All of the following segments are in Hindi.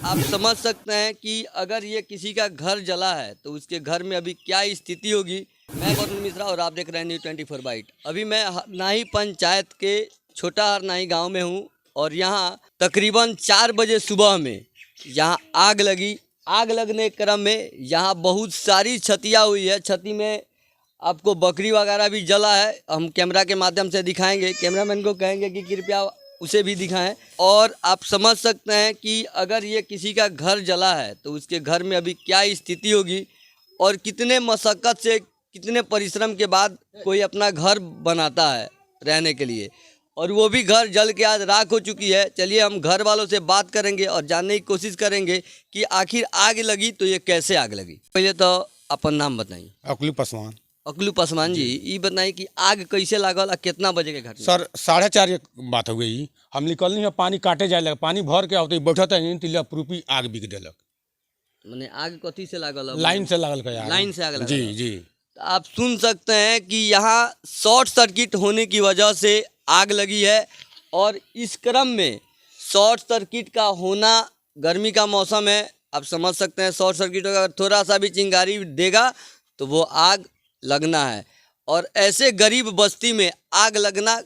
आप समझ सकते हैं कि अगर ये किसी का घर जला है तो उसके घर में अभी क्या स्थिति होगी। मैं वरुण मिश्रा और आप देख रहे हैं News24 बाइट। अभी मैं नाही पंचायत के छोटा हरनाही गांव में हूं और यहां तकरीबन 4 बजे सुबह में यहां आग लगी। आग लगने के क्रम में यहां बहुत सारी क्षतियाँ हुई है। क्षति में आपको बकरी वगैरह भी जला है। हम कैमरा के माध्यम से दिखाएंगे, कैमरामैन को कहेंगे कि कृपया उसे भी दिखाएं। और आप समझ सकते हैं कि अगर ये किसी का घर जला है तो उसके घर में अभी क्या स्थिति होगी और कितने मशक्क़त से, कितने परिश्रम के बाद कोई अपना घर बनाता है रहने के लिए, और वो भी घर जल के आज राख हो चुकी है। चलिए हम घर वालों से बात करेंगे और जानने की कोशिश करेंगे कि आखिर आग लगी तो ये कैसे आग लगी। पहले तो अपन नाम बताइए। अकलू पासवान। अकलू पासवान जी, ये बताइए कि आग कैसे लागल और कितना बजे के घटना? सर 4:30 एक बात हो गई। हम निकलनी है पानी काटे जाए लगे, पानी भर के आवते बैठत है तिल्ला प्रूपी आग बिक देलक। मैंने आग कथी से लागल? लाइन से लागल का यार। लाइन से आग लगल। जी जी। तो आप सुन सकते हैं कि यहाँ शॉर्ट सर्किट होने की वजह से आग लगी है और इस क्रम में शॉर्ट सर्किट का होना, गर्मी का मौसम है, आप समझ सकते हैं शॉर्ट सर्किट अगर थोड़ा सा भी चिंगारी देगा तो वो आग लगना है। और ऐसे गरीब बस्ती में आग लगना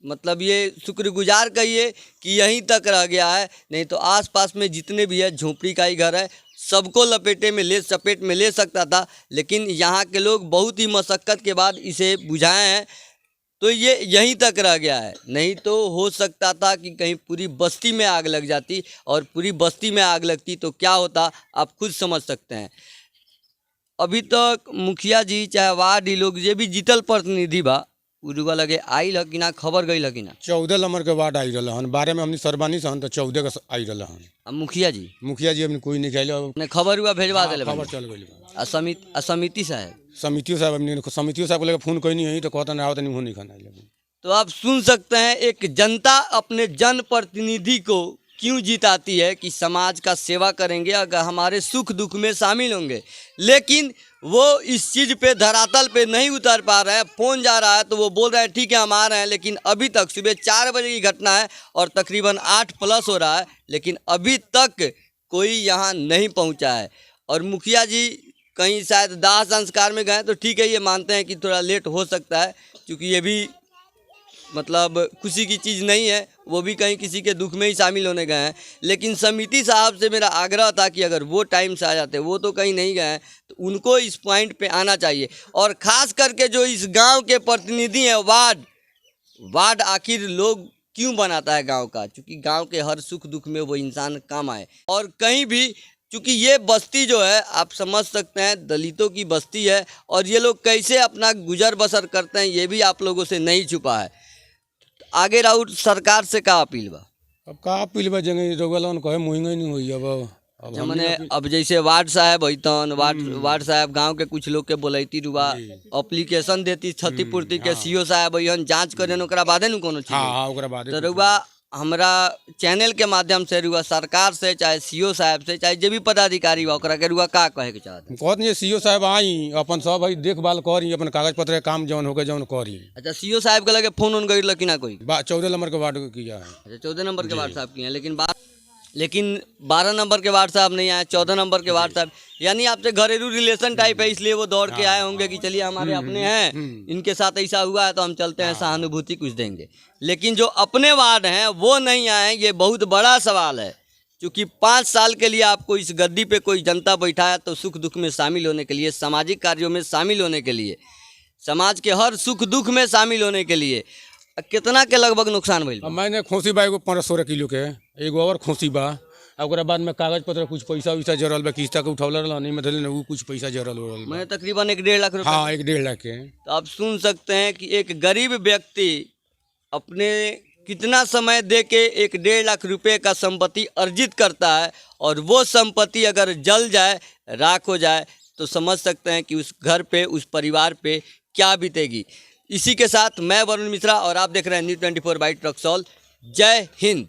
मतलब ये शुक्रगुजार कहिए कि यहीं तक रह गया है, नहीं तो आसपास में जितने भी है झोपड़ी का ही घर है, सबको चपेट में ले सकता था। लेकिन यहाँ के लोग बहुत ही मशक्क़त के बाद इसे बुझाए हैं तो ये यहीं तक रह गया है। नहीं तो हो सकता था कि कहीं पूरी बस्ती में आग लग जाती, और पूरी बस्ती में आग लगती तो क्या होता आप खुद समझ सकते हैं। अभी तक मुखिया जी चाहे वार्ड लोग जे भी जीतल प्रतिनिधि बा उरुआ लगे आई कि ना, खबर गई कि ना? 14 नंबर के वार्ड आई रहा हन, 12 में हमने सरबानी सन तो 14 का आई रहा हन। अब मुखिया जी हमने कोई नहीं कहले ने खबर हुआ भेजवा दिले? खबर चल गई। समिति साहब, समितियों साहब हमने समितियों साहब को लेकर फोन कोई नहीं है तो कहता नहीं आवत नहीं होने खाना। तो आप सुन सकते हैं एक जनता अपने जनप्रतिनिधि को क्यों जिताती है कि समाज का सेवा करेंगे, अगर हमारे सुख दुख में शामिल होंगे। लेकिन वो इस चीज़ पे धरातल पे नहीं उतर पा रहे हैं। फ़ोन जा रहा है तो वो बोल रहे हैं ठीक है हम आ रहे हैं, लेकिन अभी तक सुबह 4 बजे की घटना है और तकरीबन 8+ हो रहा है, लेकिन अभी तक कोई यहाँ नहीं पहुँचा है। और मुखिया जी कहीं शायद दाह संस्कार में गए तो ठीक है, ये मानते हैं कि थोड़ा लेट हो सकता है क्योंकि ये भी मतलब खुशी की चीज़ नहीं है, वो भी कहीं किसी के दुख में ही शामिल होने गए हैं। लेकिन समिति साहब से मेरा आग्रह था कि अगर वो टाइम से आ जाते, वो तो कहीं नहीं गए हैं, तो उनको इस पॉइंट पे आना चाहिए। और ख़ास करके जो इस गांव के प्रतिनिधि हैं, वार्ड आखिर लोग क्यों बनाता है गांव का? क्योंकि गांव के हर सुख दुख में वो इंसान काम आए। और कहीं भी चूँकि ये बस्ती जो है आप समझ सकते हैं दलितों की बस्ती है, और ये लोग कैसे अपना गुजर बसर करते हैं ये भी आप लोगों से नहीं छुपा है। आगे राउत सरकार से का अपील बा? अब का अपील बा जंगे रोगलन कहे मुहिंगे नहीं हुई। अब मैंने अब जैसे वार्ड साहब अतन वार्ड साहब गांव के कुछ लोग के बोलती रुआ अप्लीकेशन देती क्षतिपूर्ति के, सीओ साहब अहन जांच करें ओकरा बादे न कोनो चीज। हाँ ओकरा बादे तो रुआ हमरा चैनल के माध्यम से रुआ सरकार से चाहे सीओ साहब से चाहे जो भी पदाधिकारी बा ओकरा के रुआ का कहे के चाहत? कहत नहीं सीओ साहब आई अपन सब भाई देखभाल करी, अपन कागज पत्र के काम जौन होके जौन करी। अच्छा, सीओ साहब के लगे फोन गई कि ना कोई? 14 नंबर के वार्ड किया है। अच्छा, 14 नंबर के वार्ड साहब किए हैं, लेकिन 12 नंबर के वार्ड साहब नहीं आए, 14 नंबर के वार्ड साहब। यानी आपसे घरेलू रिलेशन टाइप है, इसलिए वो दौड़ के आए होंगे कि चलिए हमारे अपने हैं, इनके साथ ऐसा हुआ है तो हम चलते हैं, सहानुभूति कुछ देंगे। लेकिन जो अपने वार्ड हैं वो नहीं आए, ये बहुत बड़ा सवाल है। क्योंकि 5 साल के लिए आपको इस गद्दी पे कोई जनता बैठा है तो सुख दुख में शामिल होने के लिए, सामाजिक कार्यों में शामिल होने के लिए, समाज के हर सुख दुख में शामिल होने के लिए कितना के लगभग नुकसान भइल? मैंने खोसी बा एगो 15-16 किलो के, एगो और खोसी बा। ओकरा बाद में कागज पत्र कुछ पैसा वैसा जरल बा, किस्ता के उठौल रहा नहीं मतलब वो कुछ पैसा जरल हो। मैं तकरीबन 1-1.5 लाख रुपये। हाँ 1-1.5 लाख के। तो आप सुन सकते हैं कि एक गरीब व्यक्ति अपने कितना समय दे के 1-1.5 लाख रुपए का संपत्ति अर्जित करता है, और वो संपत्ति अगर जल जाए, राख हो जाए, तो समझ सकते हैं कि उस घर पे, उस परिवार पे क्या बीतेगी। इसी के साथ मैं वरुण मिश्रा और आप देख रहे हैं News24 बाइट रक्सौल। जय हिंद।